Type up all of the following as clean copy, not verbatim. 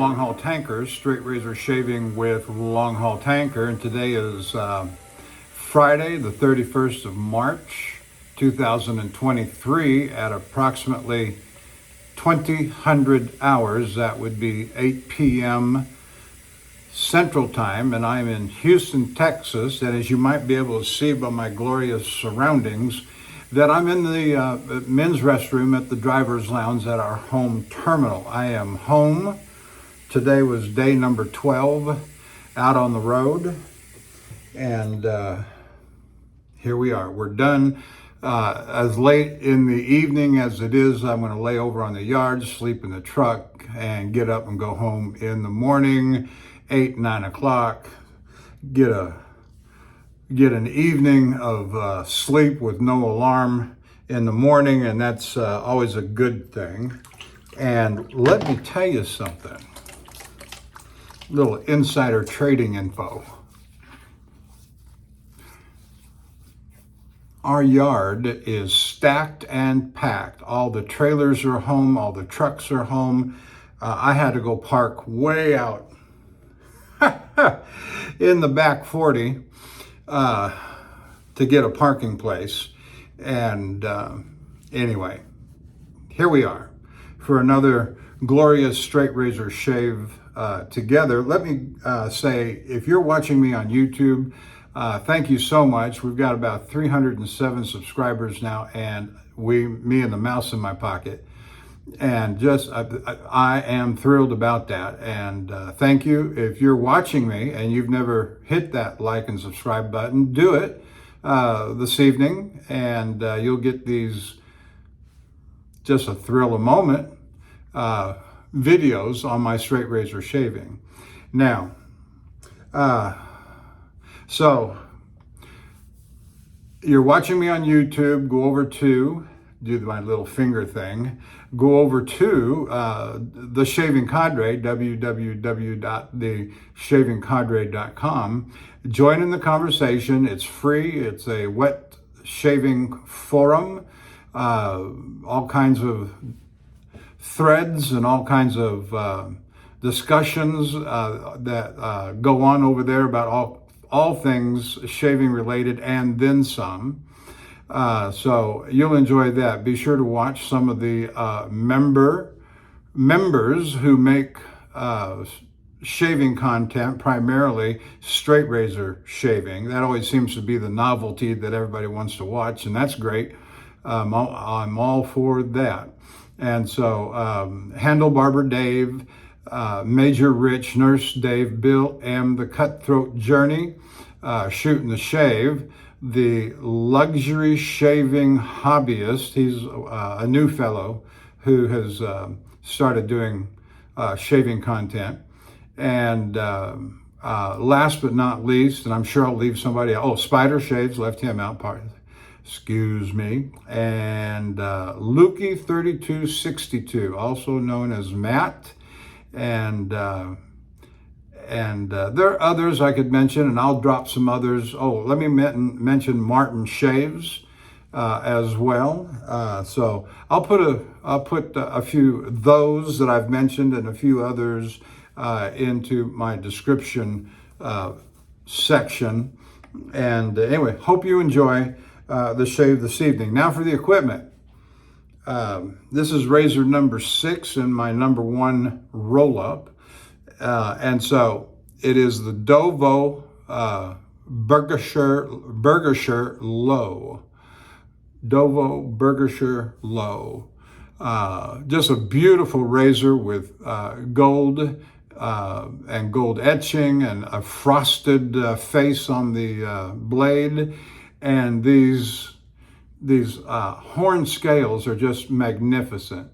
Longhaultanker, straight razor shaving with Longhaultanker, and today is Friday, the 31st of March, 2023 at approximately 2000 hours. That would be 8 p.m. Central Time, and I'm in Houston, Texas, and as you might be able to see by my glorious surroundings, that I'm in the men's restroom at the driver's lounge at our home terminal. I am home. Today was day number 12 out on the road, and here we are. We're done. As late in the evening as it is, I'm going to lay over on the yard, sleep in the truck, and get up and go home in the morning, 8, 9 o'clock, get an evening of sleep with no alarm in the morning, and that's always a good thing. And let me tell you something, little insider trading info. Our yard is stacked and packed. All the trailers are home, all the trucks are home. I had to go park way out in the back 40 to get a parking place. And anyway, here we are for another glorious straight razor shave together. Let me say, if you're watching me on YouTube, thank you so much. We've got about 307 subscribers now, and me and the mouse in my pocket. And just, I am thrilled about that. And thank you. If you're watching me and you've never hit that like and subscribe button, do it this evening, and you'll get these just a thrill a moment videos on my straight razor shaving. Now, so you're watching me on YouTube, go over to, do my little finger thing, go over to the Shaving Cadre, www.theshavingcadre.com. Join in the conversation. It's free. It's a wet shaving forum. All kinds of threads and all kinds of discussions that go on over there about all things shaving related and then some. So you'll enjoy that. Be sure to watch some of the members who make shaving content, primarily straight razor shaving. That always seems to be the novelty that everybody wants to watch, and that's great. I'm all for that. And so Handle Barber Dave, Major Rich, Nurse Dave, Bill M, The Cutthroat Journey, Shooting the Shave, the Luxury Shaving Hobbyist. He's a new fellow who has started doing shaving content. And last but not least, and I'm sure I'll leave somebody out, Spider Shades, left him out, excuse me. And Lukey3262, also known as Matt. And there are others I could mention, and I'll drop some others. Let me mention Martin Shaves as well. So I'll put a few of those that I've mentioned and a few others into my description section. And anyway, hope you enjoy the shave this evening. Now for the equipment. This is razor number 6 in my number 1 roll-up. And so it is the Dovo Bergischer Low. Dovo Bergischer Low. Just a beautiful razor with gold and gold etching and a frosted face on the blade. And these horn scales are just magnificent.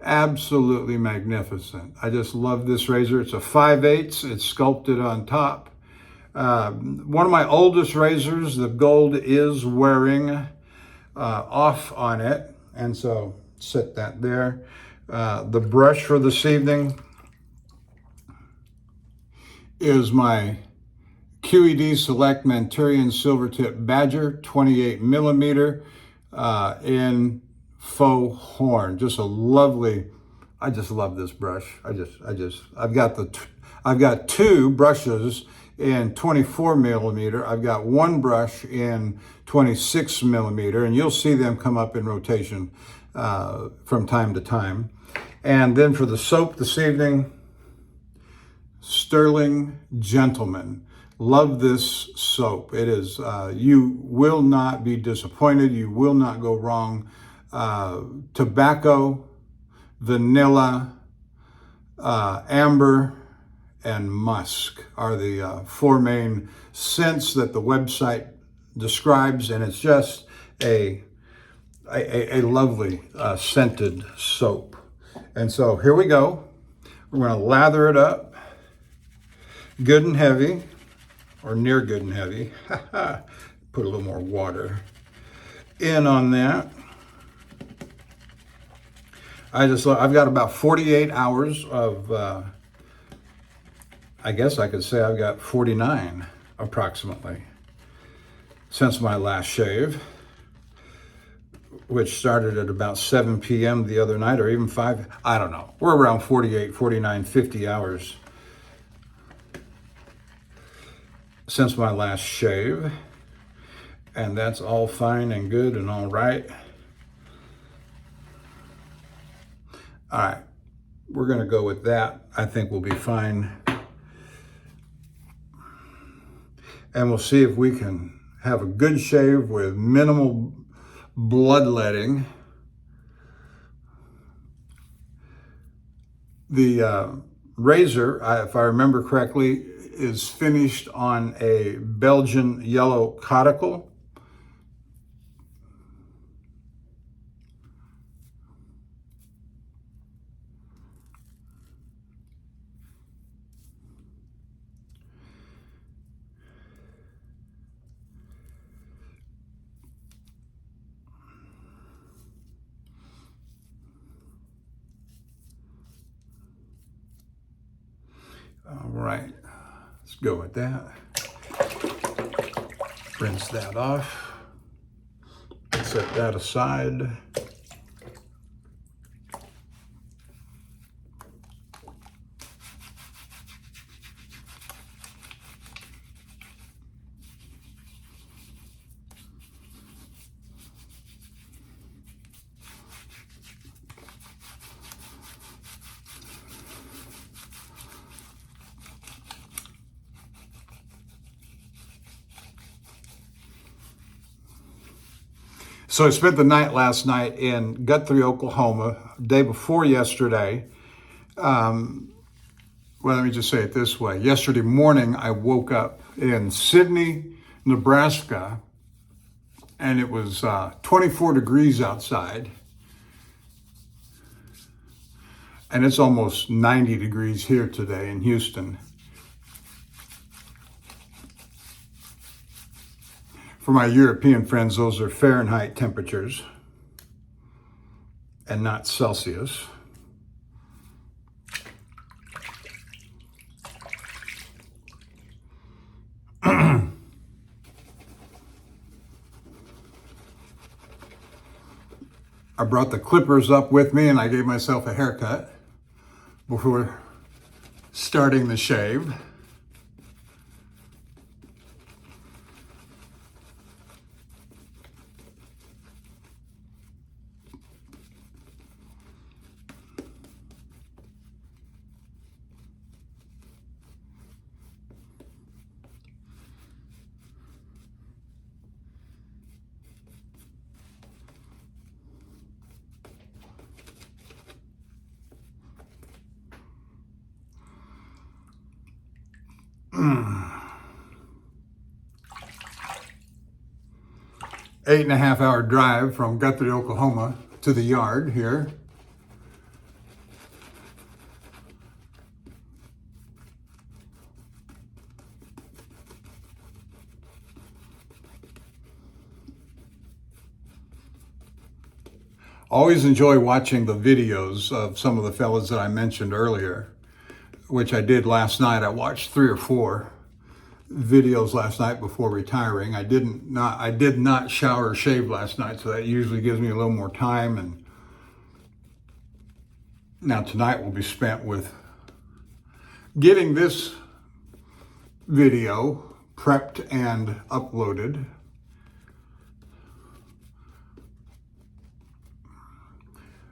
Absolutely magnificent. I just love this razor. It's a 5/8. It's sculpted on top. One of my oldest razors, the gold is wearing off on it. And so set that there. The brush for this evening is my QED Select Manchurian Silvertip Badger 28 millimeter in faux horn. Just a lovely I just love this brush. I've got two brushes in 24 millimeter. I've got one brush in 26 millimeter, and you'll see them come up in rotation from time to time. And then for the soap this evening, Stirling Gentleman. Love this soap. It is, you will not be disappointed. You will not go wrong. Tobacco, vanilla, amber, and musk are the four main scents that the website describes, and it's just a lovely scented soap. And so here we go. We're going to lather it up good and heavy, or near good and heavy. Put a little more water in on that. I've got about 48 hours of, I guess I could say I've got 49 approximately since my last shave, which started at about 7 p.m. the other night, or even 5, I don't know. We're around 48, 49, 50 hours since my last shave, and that's all fine and good and all right. All right, we're gonna go with that. I think we'll be fine. And we'll see if we can have a good shave with minimal bloodletting. The razor, if I remember correctly, is finished on a Belgian yellow Coticule. All right, let's go with that. Rinse that off. Set that aside. So I spent the night last night in Guthrie, Oklahoma, day before yesterday. Well, let me just say it this way. Yesterday morning, I woke up in Sidney, Nebraska, and it was 24 degrees outside. And it's almost 90 degrees here today in Houston. For my European friends, those are Fahrenheit temperatures and not Celsius. I brought the clippers up with me and I gave myself a haircut before starting the shave. Eight and a half hour drive from Guthrie, Oklahoma to the yard here. Always enjoy watching the videos of some of the fellas that I mentioned earlier, which I did last night. I watched 3 or 4 videos last night before retiring. I did not shower or shave last night, so that usually gives me a little more time. And Now tonight will be spent with getting this video prepped and uploaded.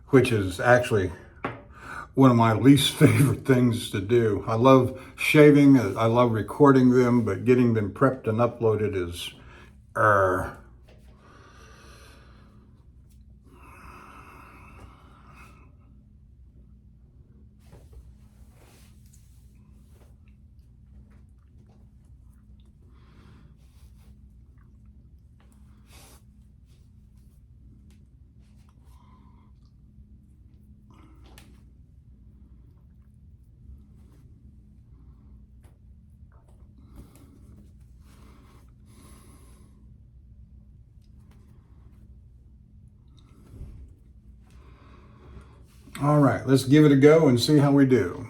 Which is actually one of my least favorite things to do. I love shaving, I love recording them, but getting them prepped and uploaded is All right, let's give it a go and see how we do.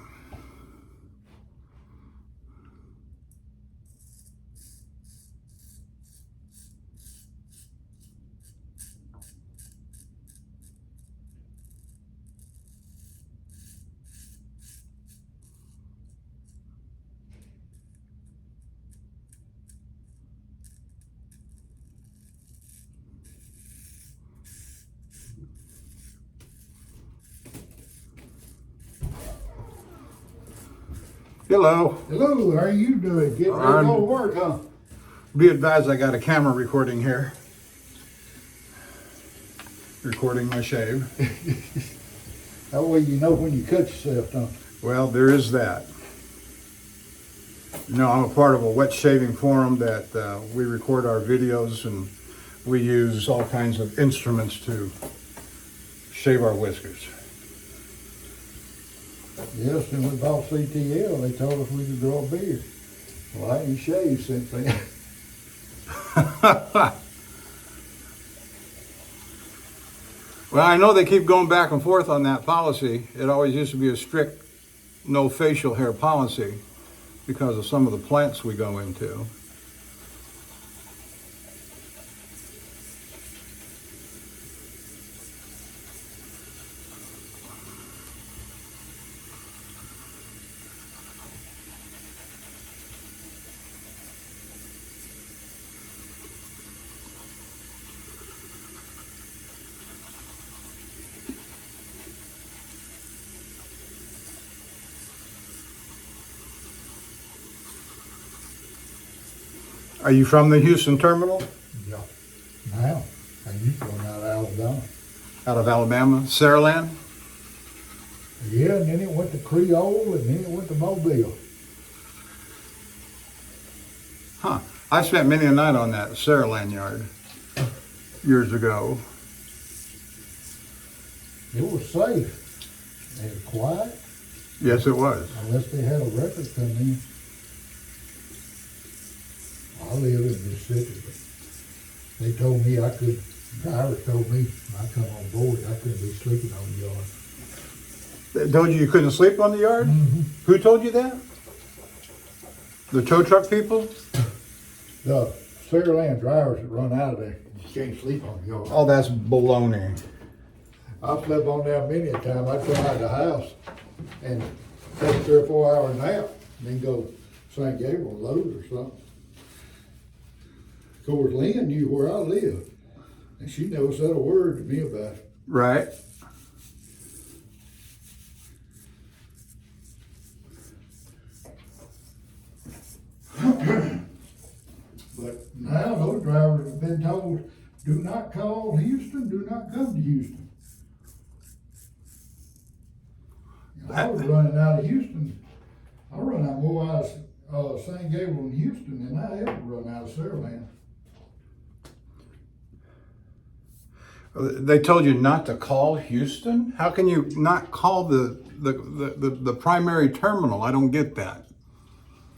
Hello. Hello, how are you doing? Getting ready to go to work, huh? Be advised I got a camera recording here. Recording my shave. That way you know when you cut yourself, don't you? Well, there is that. You know, I'm a part of a wet shaving forum that we record our videos, and we use all kinds of instruments to shave our whiskers. Yes, and we bought CTL. They told us we could grow a beard. Well, I ain't shaved since then. Well, I know they keep going back and forth on that policy. It always used to be a strict no facial hair policy because of some of the plants we go into. Are you from the Houston terminal? Yeah. Now, I used to go out of Alabama. Out of Alabama? Saraland? Yeah, and then it went to Creole, and then it went to Mobile. Huh. I spent many a night on that Saraland yard years ago. It was safe. It was quiet. Yes, it was. Unless they had a record come in. I live in Mississippi, but they told me I could, drivers told me when I come on board, I couldn't be sleeping on the yard. They told you couldn't sleep on the yard? Mm-hmm. Who told you that? The tow truck people? The Saraland drivers that run out of there, you can't sleep on the yard. Oh, that's baloney. I've slept on there many a time. I'd come out of the house and take a 3 or 4 hour nap, and then go to St. Gabriel, Lowe's or something. Of course, Lynn knew where I lived, and she never said a word to me about it. Right. But now those drivers have been told, do not call Houston, do not come to Houston. I was running out of Houston. I run out more out of St. Gabriel and Houston than I ever run out of Saraland. They told you not to call Houston? How can you not call the primary terminal? I don't get that.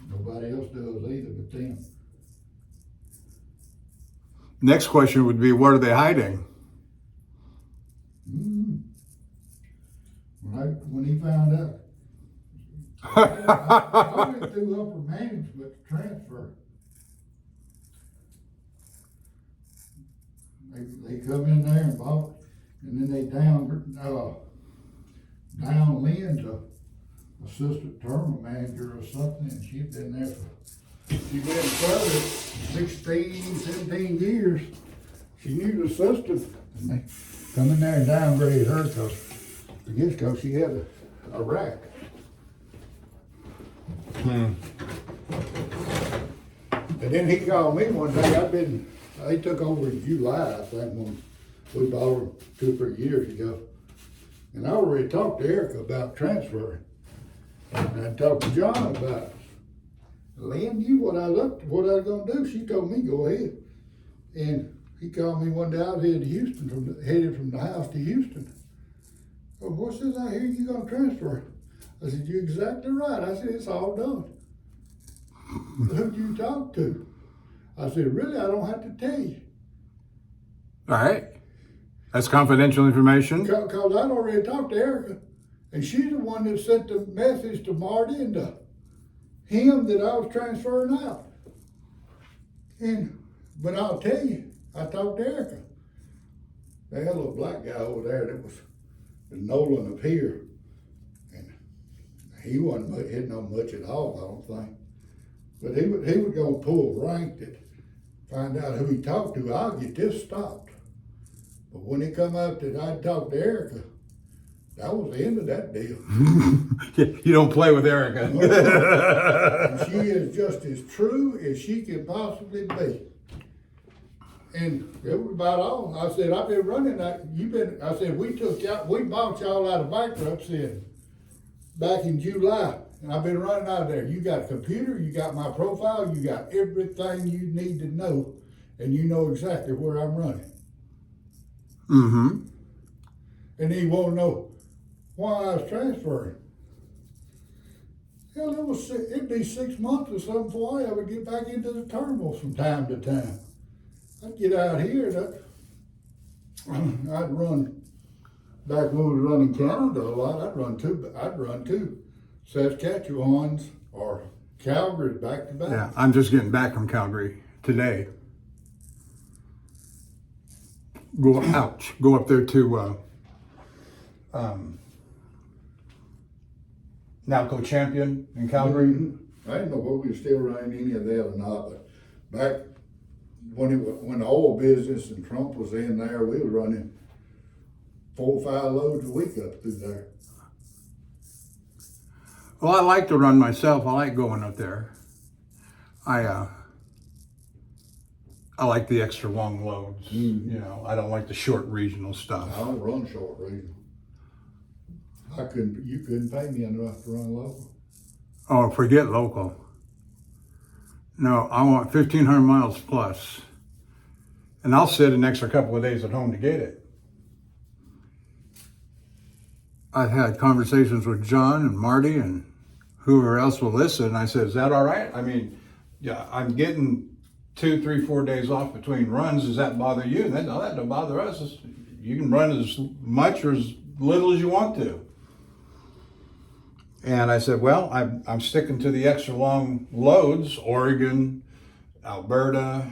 Nobody else does either but them. Next question would be, what are they hiding? Mm-hmm. When he found out, I went through upper management to transfer. They come in there and bought, and then they Down Lynn's a assistant terminal manager or something, and she'd been there she'd been in service 16, 17 years. She knew the system, and they come in there and downgrade her because she had a rack. And then he called me one day. They took over in July, I think, when we bought them 2 or 3 years ago. And I already talked to Erica about transferring. And I talked to John about it. Lynn knew what I was gonna do. She told me, go ahead. And he called me one day. I was headed to Houston, headed from the house to Houston. Oh, what's this I hear you gonna transfer? I said, you're exactly right. I said, it's all done. Who'd you talk to? I said, really, I don't have to tell you. All right. That's confidential information. Because I'd already talked to Erica, and she's the one that sent the message to Marty and to him that I was transferring out. But I'll tell you, I talked to Erica. They had a little black guy over there that was Nolan up here. And he wasn't hitting know much at all, I don't think. But he would go pull rank to find out who he talked to. I'll get this stopped. But when he come up that I'd talked to Erica, that was the end of that deal. You don't play with Erica. And she is just as true as she can possibly be. And it was about all. I said, I've been running that. I said, we bought y'all out of bankruptcy back in July. And I've been running out of there. You got a computer, you got my profile, you got everything you need to know, and you know exactly where I'm running. Mm-hmm. And he won't know why I was transferring. Hell, it'd be 6 months or something before I ever get back into the terminal from time to time. I'd get out here and I'd run, back when we was running Canada a lot, I'd run two Saskatchewans or Calgary's back to back. Yeah, I'm just getting back from Calgary today. Go up there to Nalco Champion in Calgary. Mm-hmm. I didn't know whether we were still running any of that or not, but back when the oil business and Trump was in there, we were running 4 or 5 loads a week up through there. Well, I like to run myself. I like going up there. I like the extra long loads. Mm-hmm. You know, I don't like the short regional stuff. I don't run short regional. You couldn't pay me enough to run local. Oh, forget local. No, I want 1,500 miles plus. And I'll sit an extra couple of days at home to get it. I've had conversations with John and Marty and whoever else will listen. And I said, is that all right? I mean, yeah, I'm getting 2, 3, 4 days off between runs. Does that bother you? And then, no, that don't bother us. You can run as much or as little as you want to. And I said, well, I'm sticking to the extra long loads, Oregon, Alberta.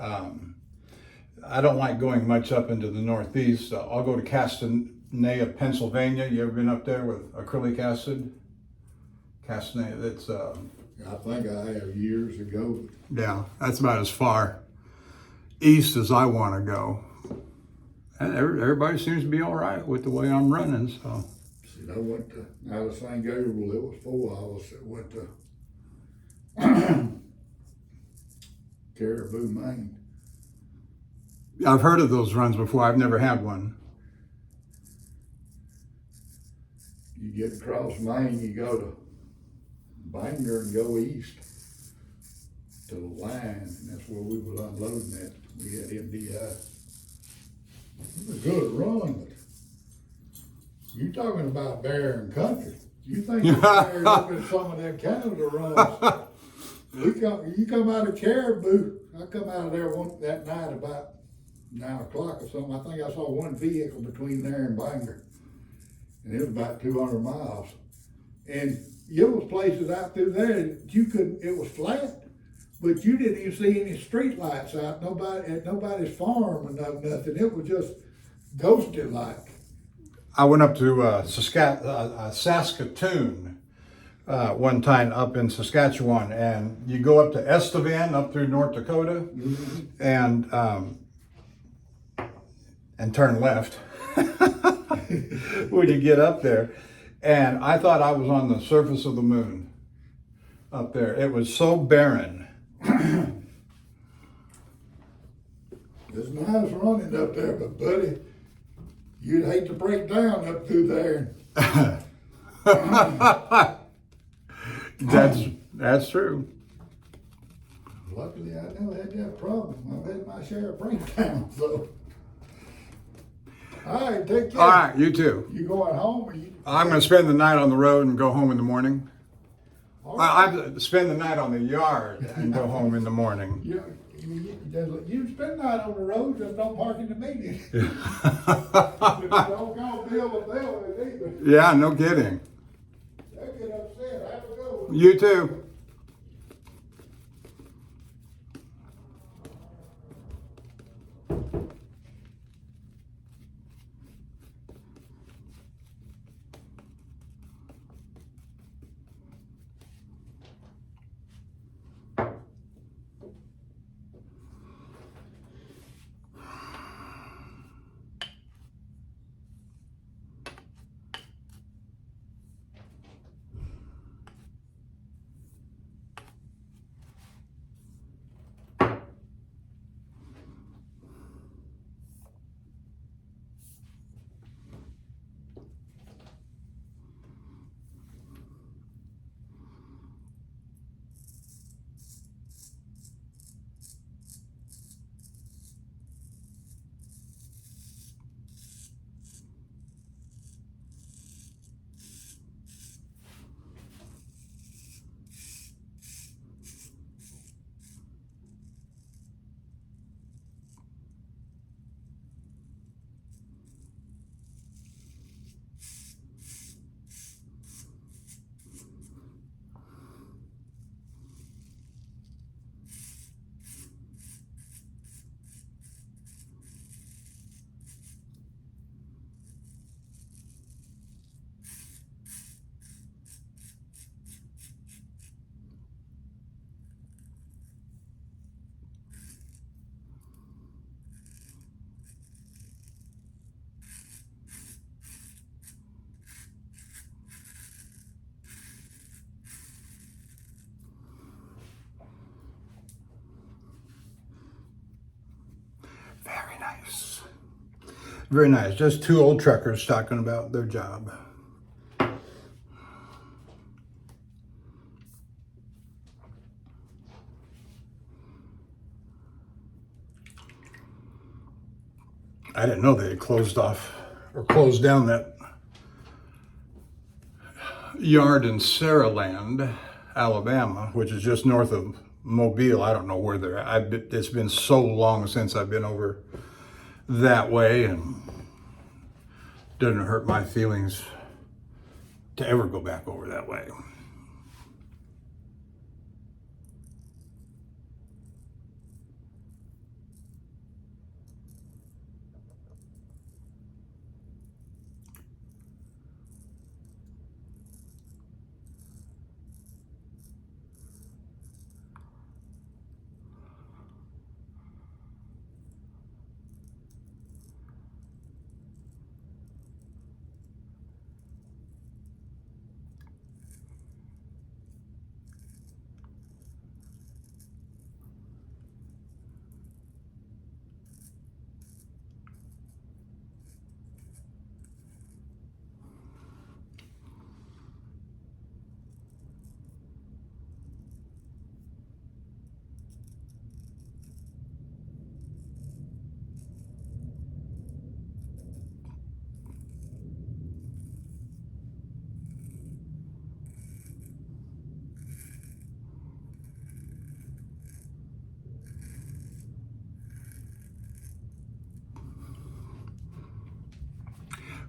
I don't like going much up into the Northeast. I'll go to Castanea, Pennsylvania. You ever been up there with acrylic acid? Castanea, that's... I think I have years ago. Yeah, that's about as far east as I want to go. And everybody seems to be all right with the way I'm running, so... See, I went out of St. Gabriel, it was 4 hours. It went to Caribou, Maine. I've heard of those runs before. I've never had one. You get across Maine, you go to Bangor and go east to the line, and that's where we were unloading that. We had MDI. It was a good run, but you talking about barren country. You think you're looking at some of them Canada runs. You come out of Caribou. I come out of there that night about 9 o'clock or something. I think I saw one vehicle between there and Bangor. And it was about 200 miles. And there was places out through there that you couldn't, it was flat, but you didn't even see any street lights out at nobody's farm or nothing. It was just ghosted like. I went up to Saskatoon one time up in Saskatchewan, and you go up to Estevan up through North Dakota, and turn left when you get up there. And I thought I was on the surface of the moon up there. It was so barren. It's nice running up there, but buddy, you'd hate to break down up through there. That's true. Luckily, I never had that problem. I've had my share of breakdowns, so. All right, take care. All right, you too. You going home or you? I'm going to spend the night on the road and go home in the morning. All right. I spend the night on the yard and go home in the morning. You spend the night on the road, just don't park in the median. Don't go bill a bill either. Yeah, no kidding. They get upset. Have a go. You too. Very nice. Very nice. Just two old truckers talking about their job. I didn't know they had closed off or closed down that yard in Saraland, Alabama, which is just north of Mobile. I don't know where they're at. It's been so long since I've been over that way, and doesn't hurt my feelings to ever go back over that way.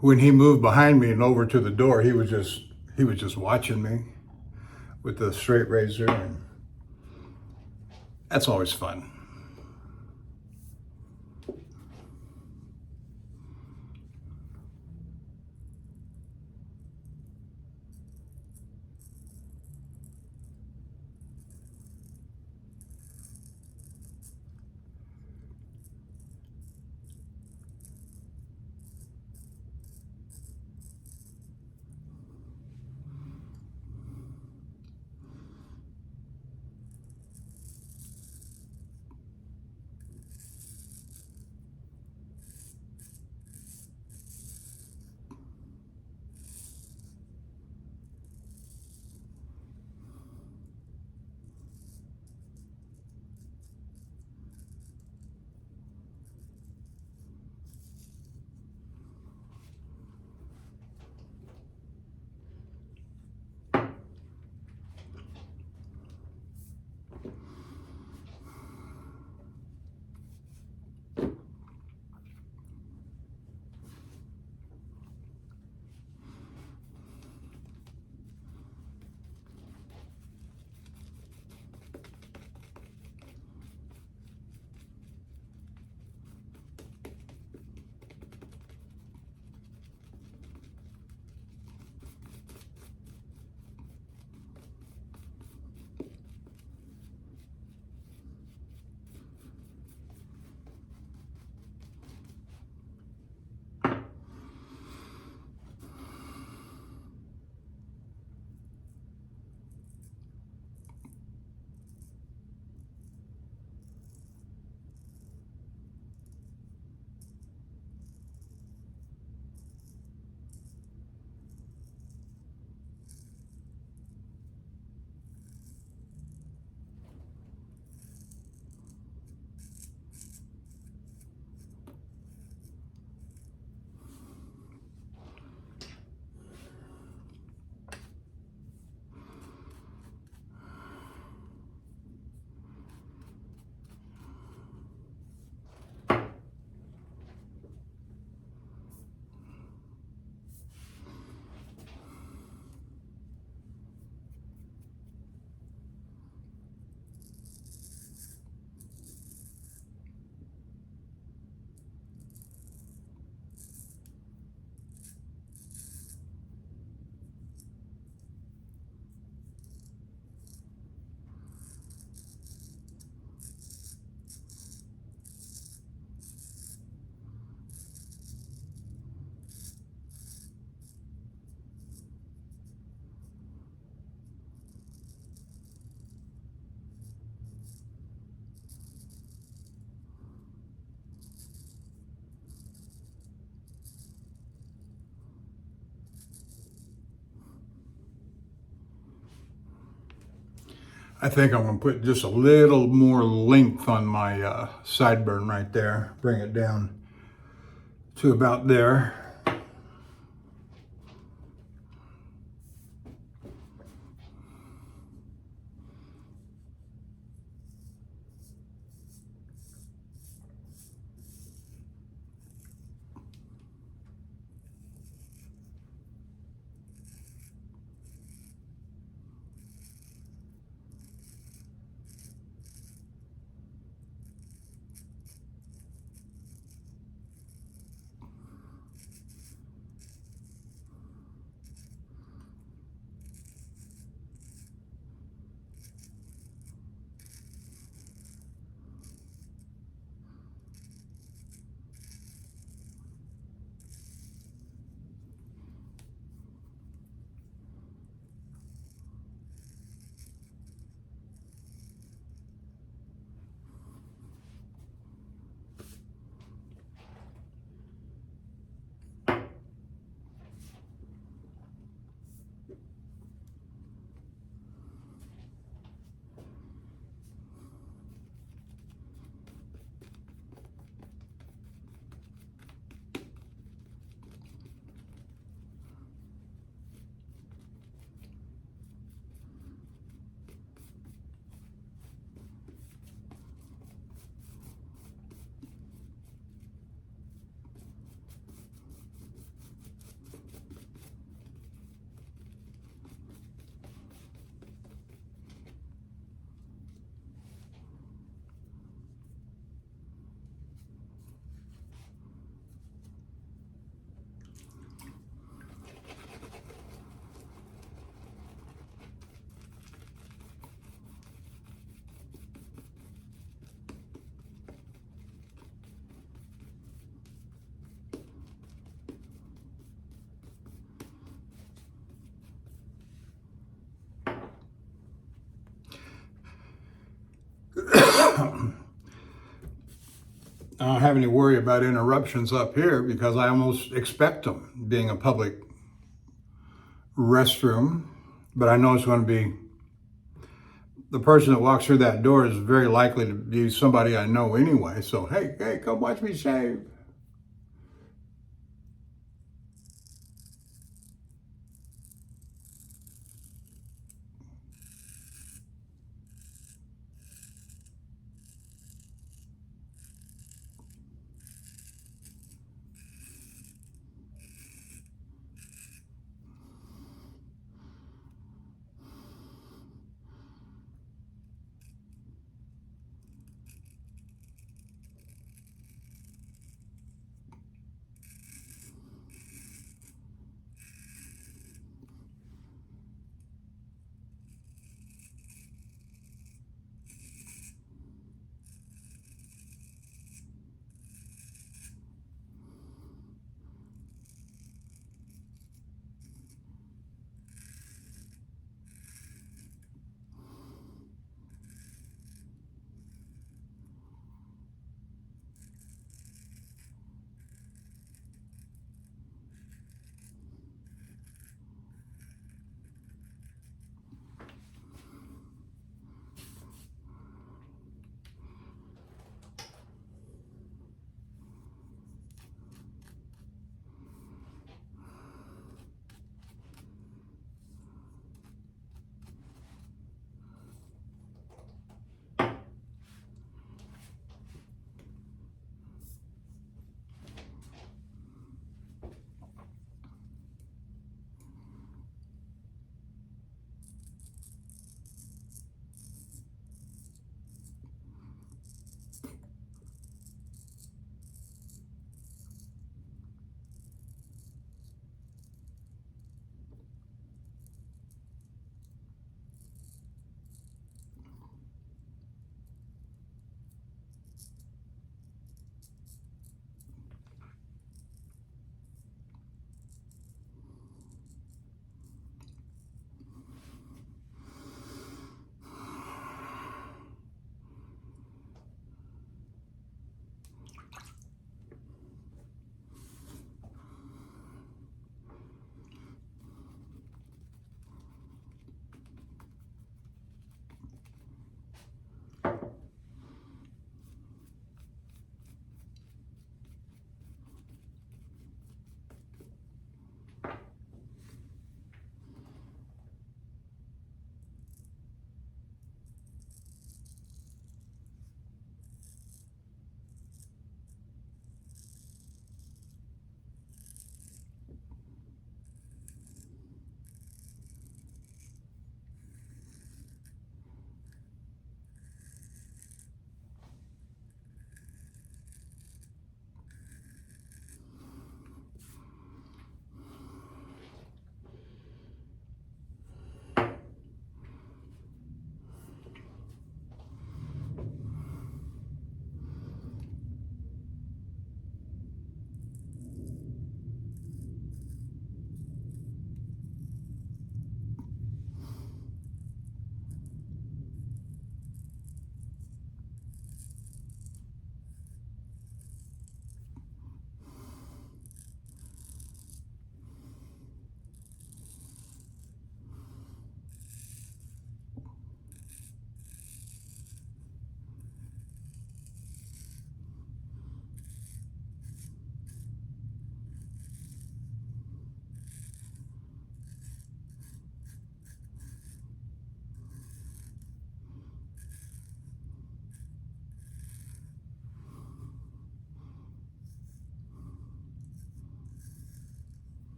When he moved behind me and over to the door, he was just watching me with the straight razor, and that's always fun. I think I'm gonna put just a little more length on my sideburn right there. Bring it down to about there. I don't have any worry about interruptions up here because I almost expect them, being a public restroom. But I know it's going to be, the person that walks through that door is very likely to be somebody I know anyway. So, hey, come watch me shave.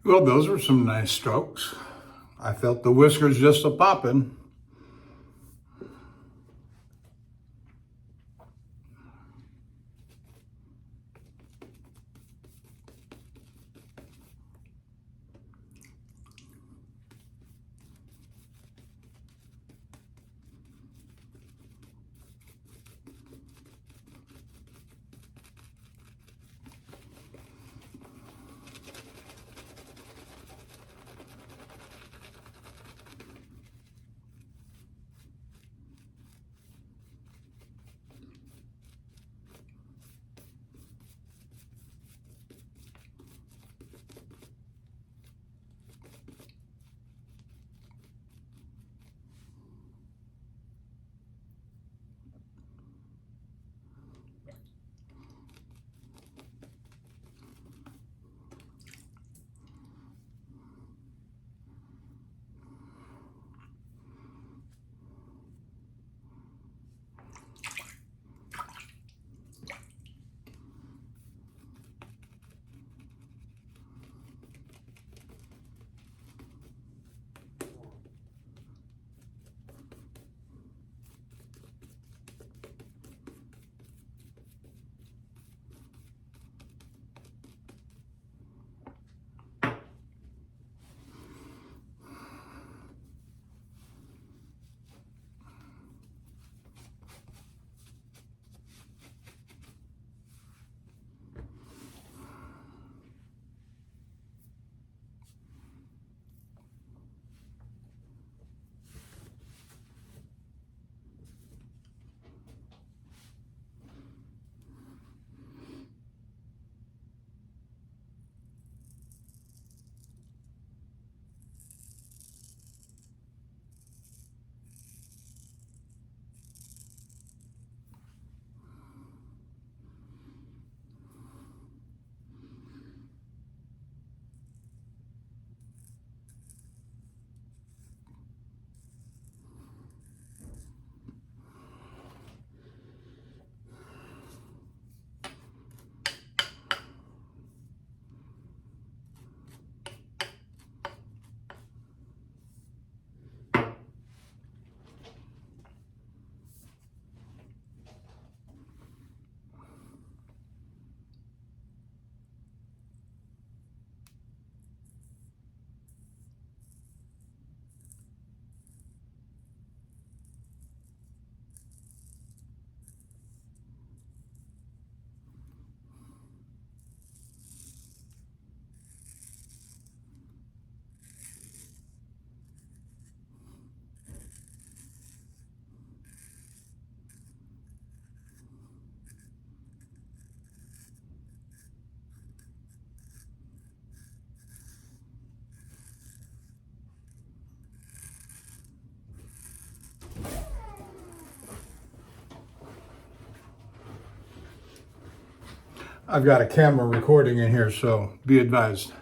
Well, those were some nice strokes. I felt the whiskers just a-popping. I've got a camera recording in here, so be advised.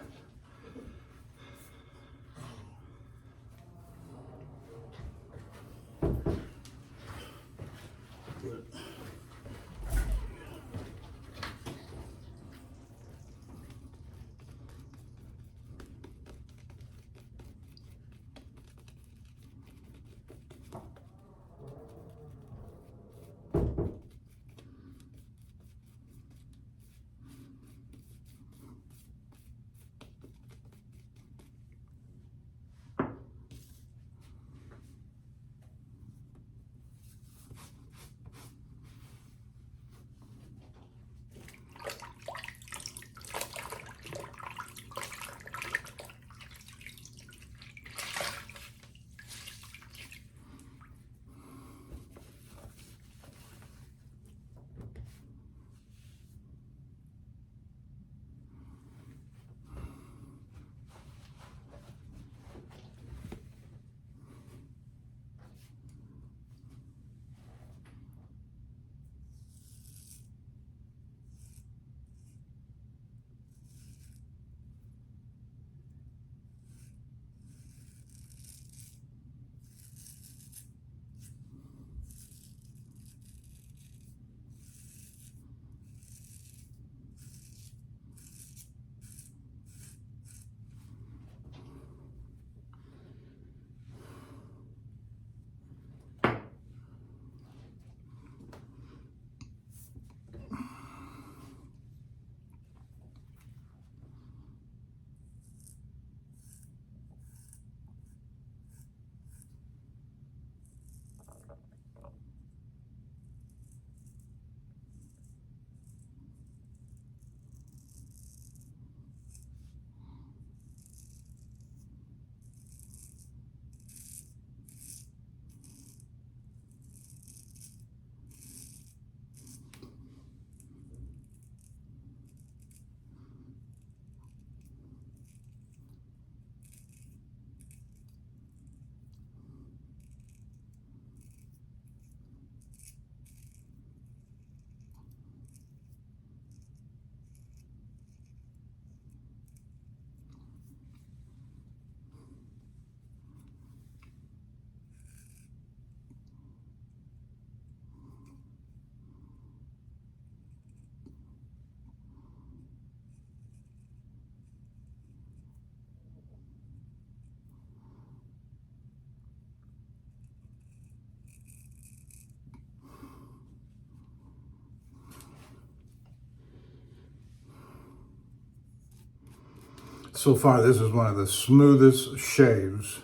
So far, this is one of the smoothest shaves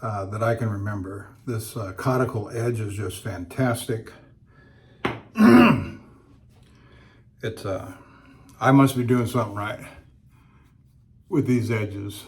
that I can remember. This conical edge is just fantastic. It's I must be doing something right with these edges.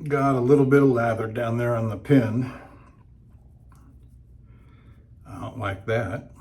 got a little bit of lather down there on the pin. I don't like that.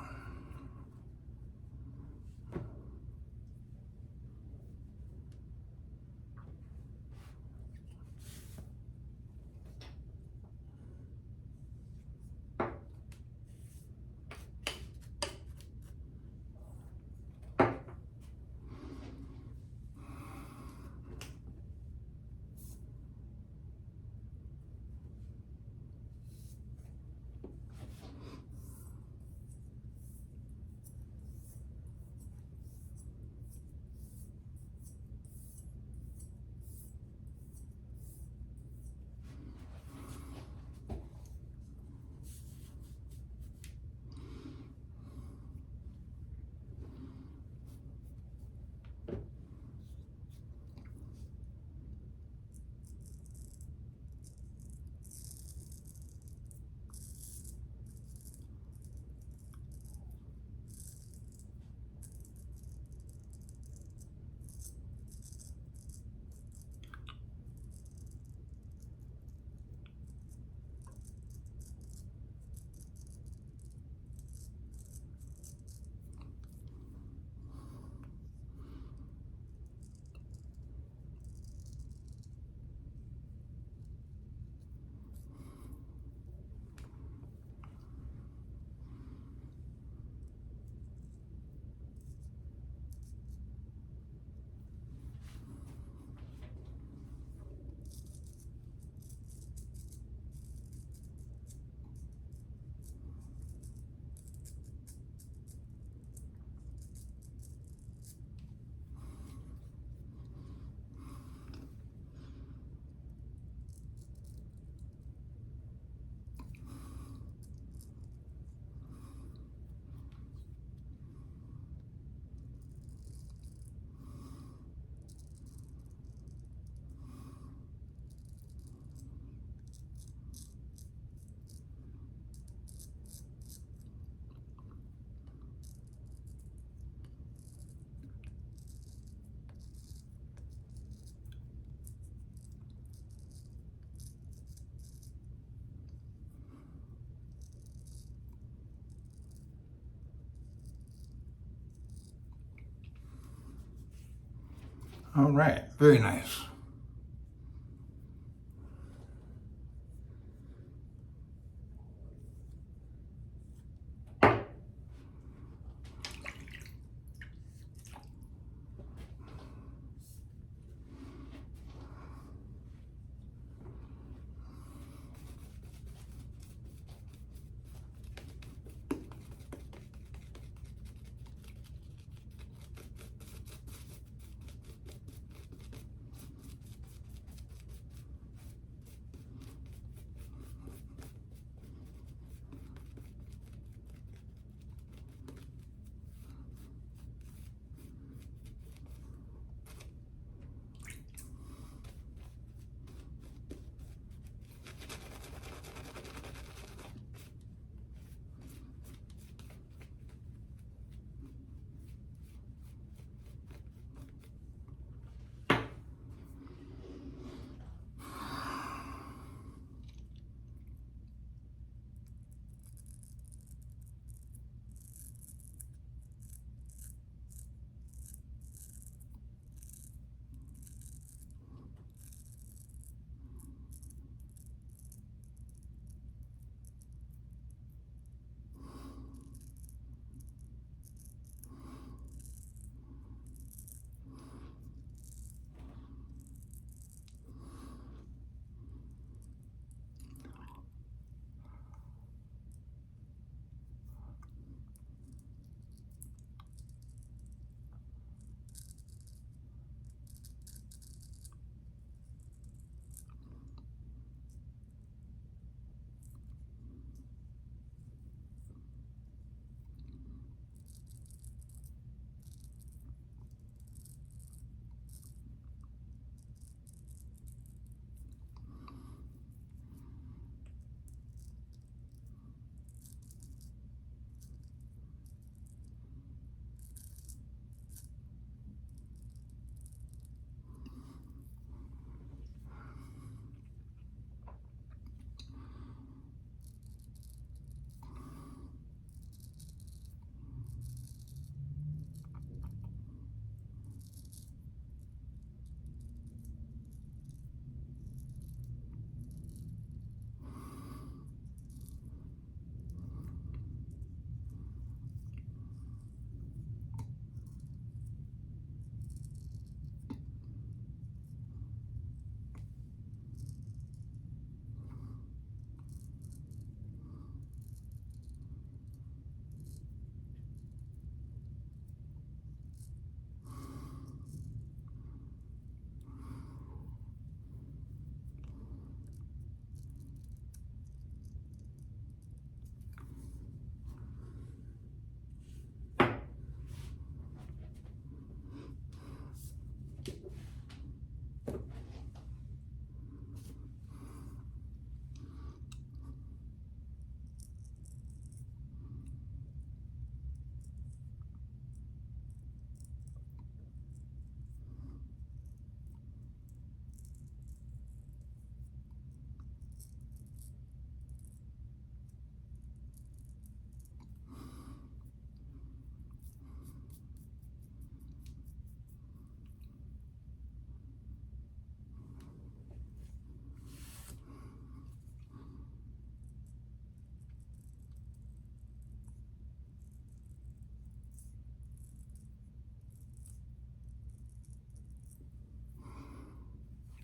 All right, very nice.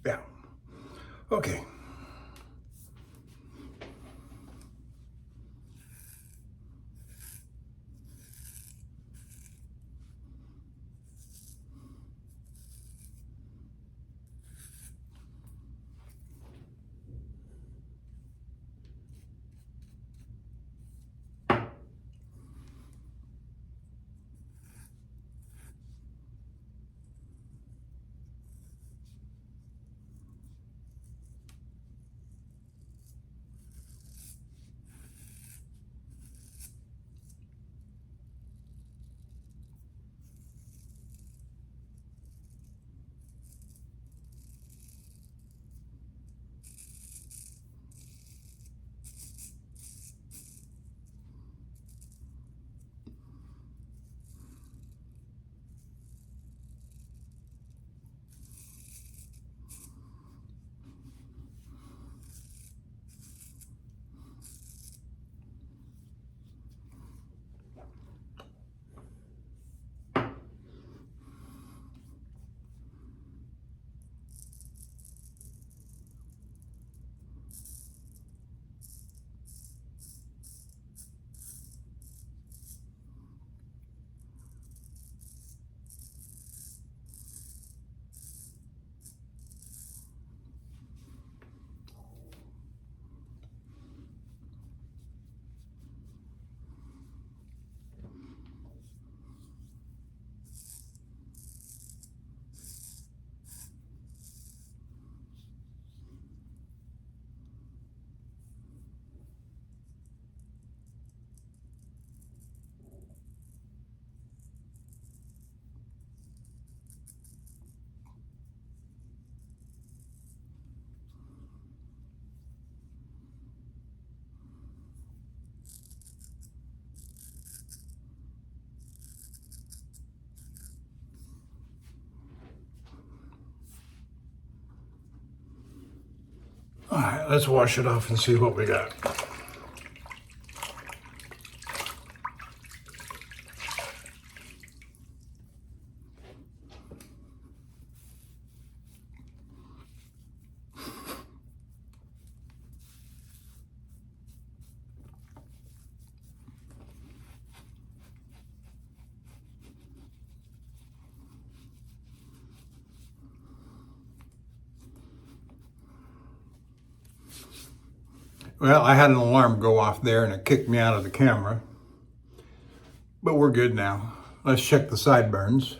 Yeah. Okay. All right, let's wash it off and see what we got. Well, I had an alarm go off there and it kicked me out of the camera. But we're good now. Let's check the sideburns.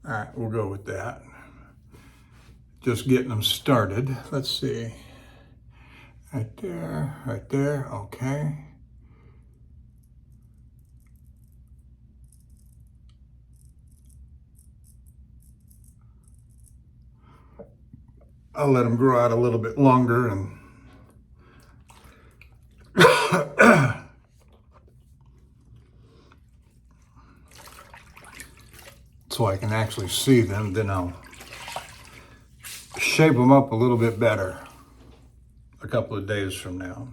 All right, we'll go with that. Just getting them started. Let's see. Right there, okay. I'll let them grow out a little bit longer and so I can actually see them, then I'll shape them up a little bit better a couple of days from now.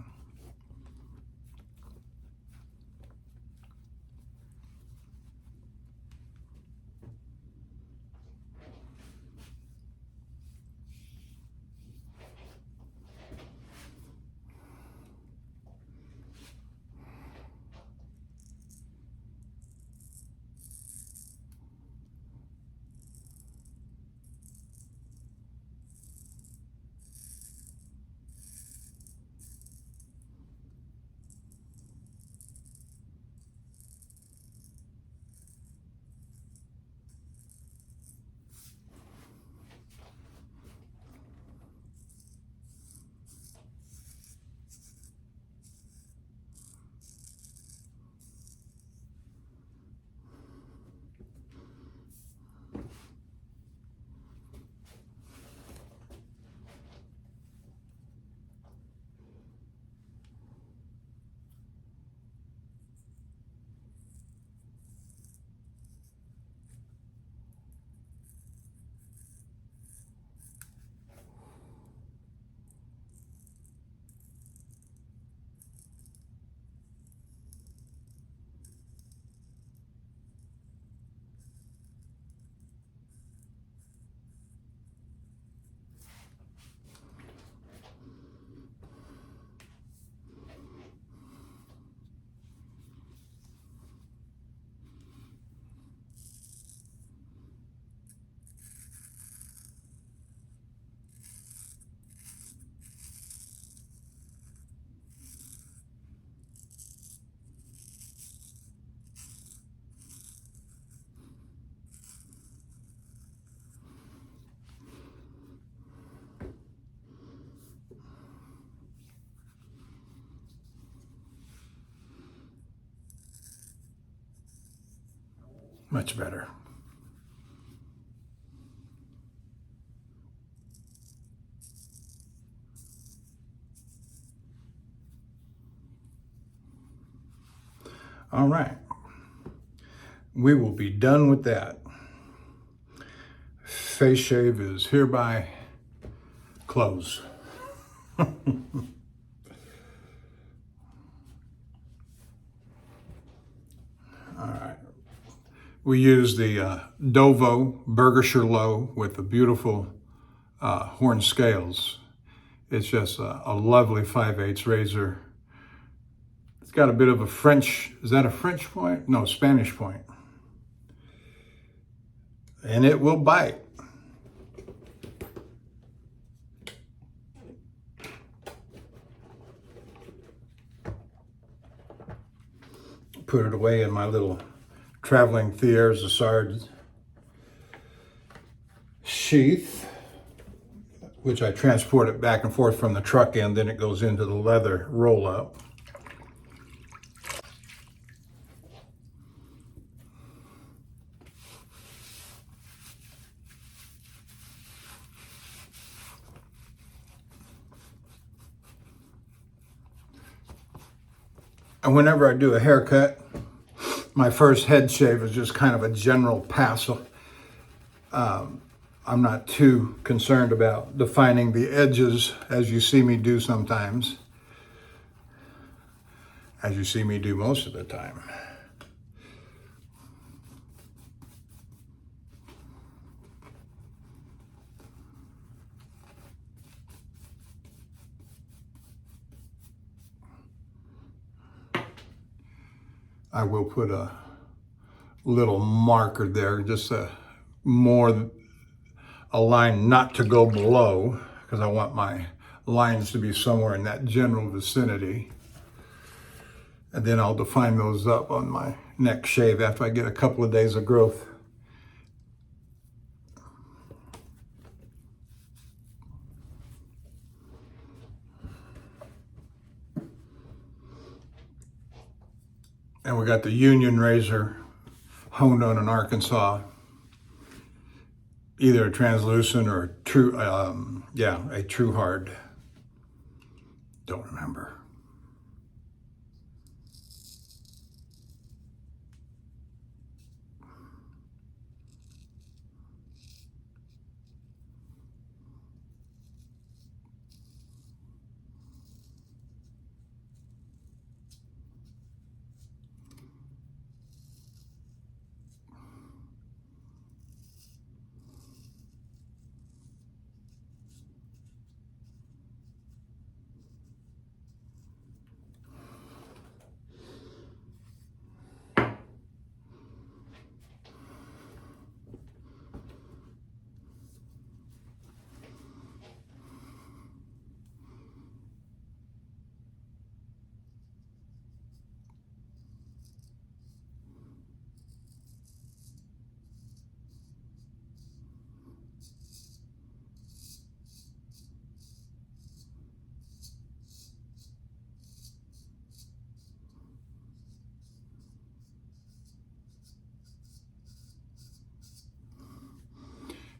Much better. All right. We will be done with that. Face shave is hereby closed. All right. We use the Dovo Bergischer low with the beautiful horn scales. It's just a lovely 5/8 razor. It's got a bit of a French, is that a French point? No, Spanish point. And it will bite. Put it away in my little traveling Thiers-Assard sheath, which I transport it back and forth from the truck end, then it goes into the leather roll-up. And whenever I do a haircut, my first head shave is just kind of a general pass. I'm not too concerned about defining the edges as you see me do sometimes, as you see me do most of the time. I will put a little marker there, just a line not to go below, because I want my lines to be somewhere in that general vicinity. And then I'll define those up on my next shave after I get a couple of days of growth. And we got the Union razor honed on in Arkansas, either a translucent or a true, a true hard. Don't remember.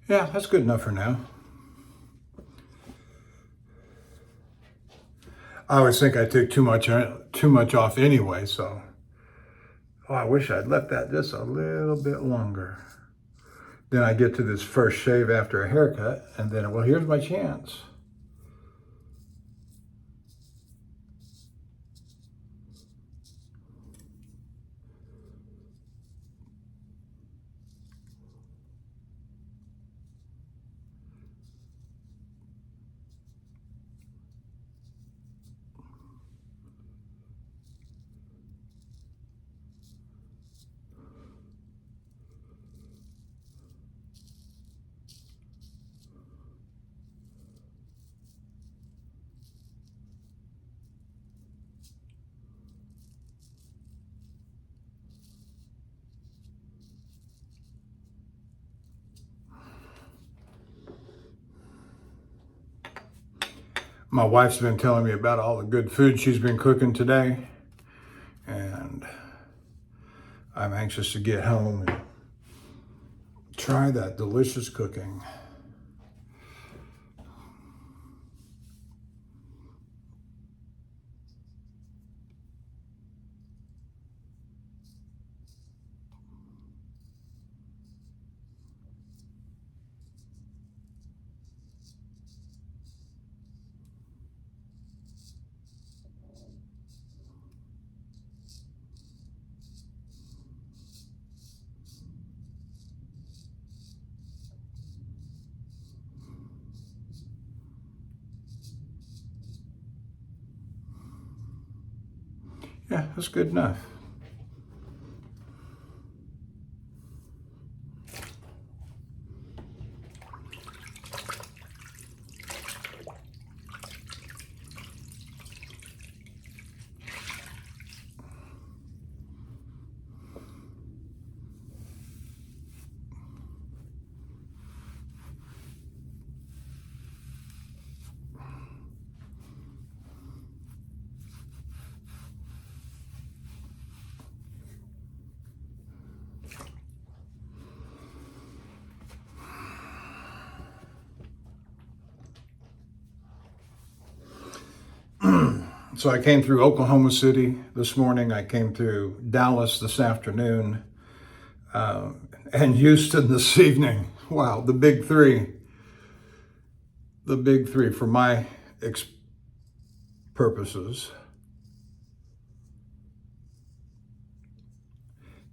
Yeah, that's good enough for now. I always think I take too much off anyway, so. Oh, I wish I'd left that just a little bit longer. Then I get to this first shave after a haircut, and then, well, here's my chance. My wife's been telling me about all the good food she's been cooking today, and I'm anxious to get home and try that delicious cooking. Yeah, that's good enough. So I came through Oklahoma City this morning. I came through Dallas this afternoon, and Houston this evening. Wow, the big three. The big three for my purposes.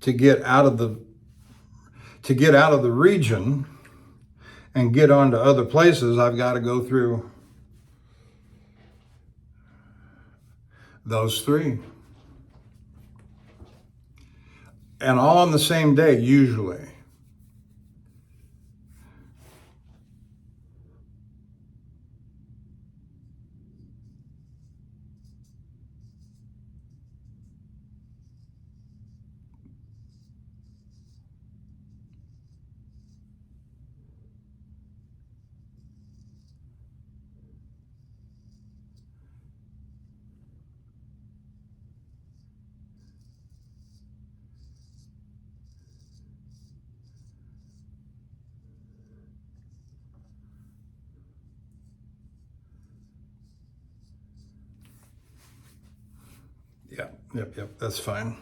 To get out of the region and get on to other places, I've got to go through those three. And all on the same day, usually. Yep, that's fine.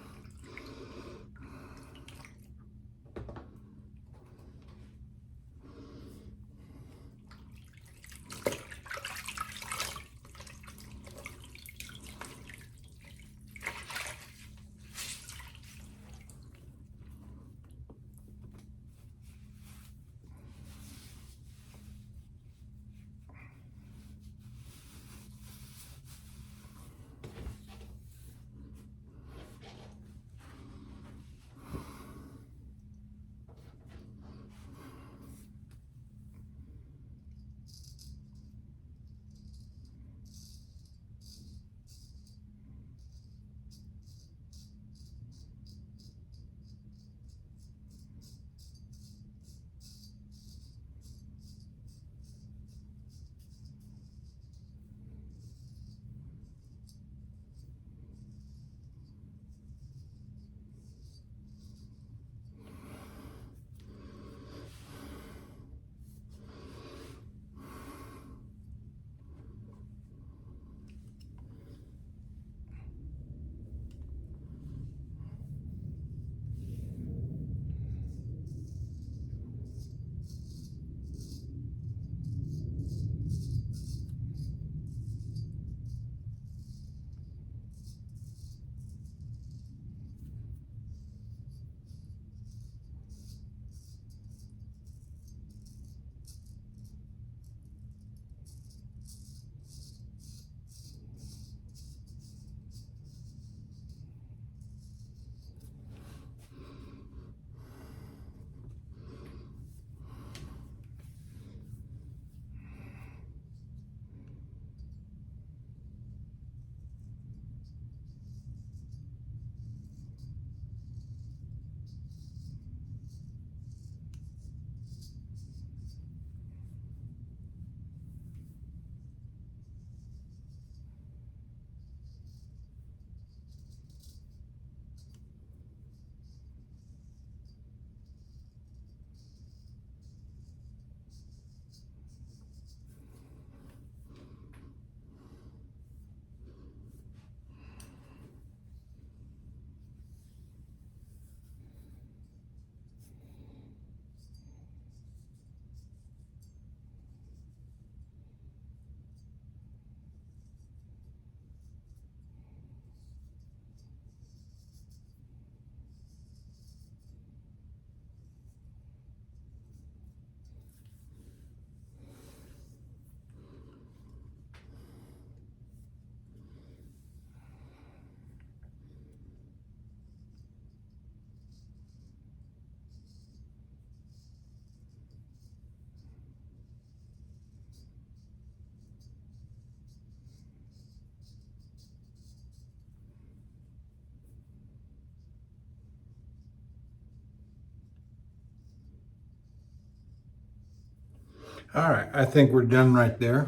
All right, I think we're done right there.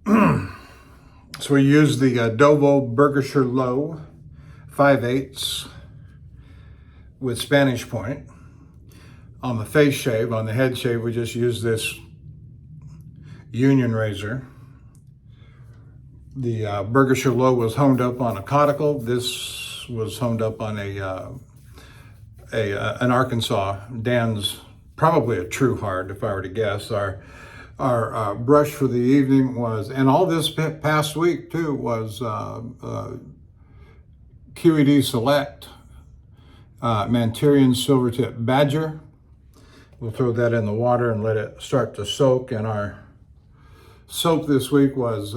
So we use the Dovo Bergischer Low 5/8 with Spanish point. On the face shave, on the head shave, we just use this union razor. The Bergischer Low was honed up on a Coticule. This was honed up on an Arkansas. Dan's probably a true hard, if I were to guess. Our brush for the evening was, and all this past week too, was QED Select Manchurian Silvertip Badger. We'll throw that in the water and let it start to soak. And our soap this week was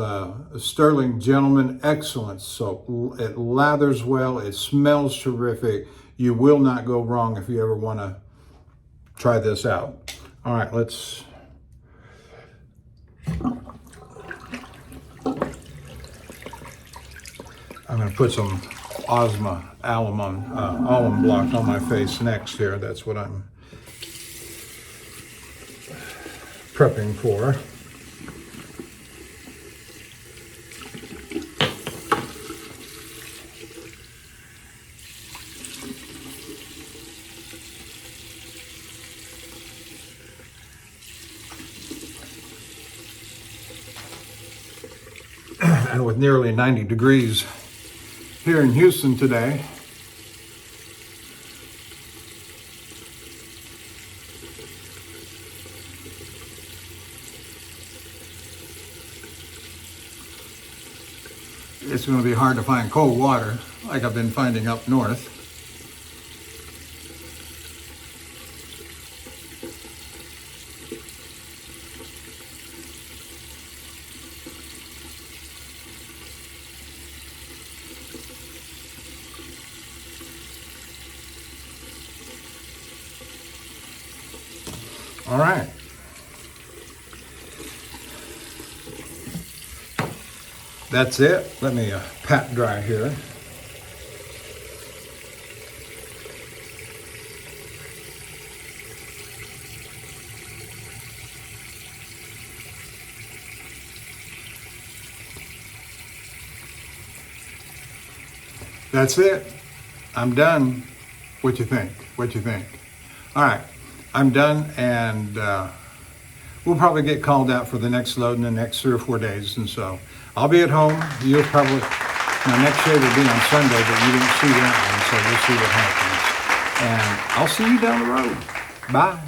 Stirling Gentleman Excellent Soap. It lathers well, it smells terrific. You will not go wrong if you ever want to try this out. All right, let's... I'm going to put some Osma alum block on my face next here. That's what I'm prepping for. And with nearly 90 degrees here in Houston today, it's going to be hard to find cold water like I've been finding up north. All right. That's it. Let me pat dry here. That's it. I'm done. What you think? What you think? All right. I'm done, and we'll probably get called out for the next load in the next 3 or 4 days, and so I'll be at home. You'll probably, my next shave will be on Sunday, but you didn't see that one, so we'll see what happens. And I'll see you down the road. Bye.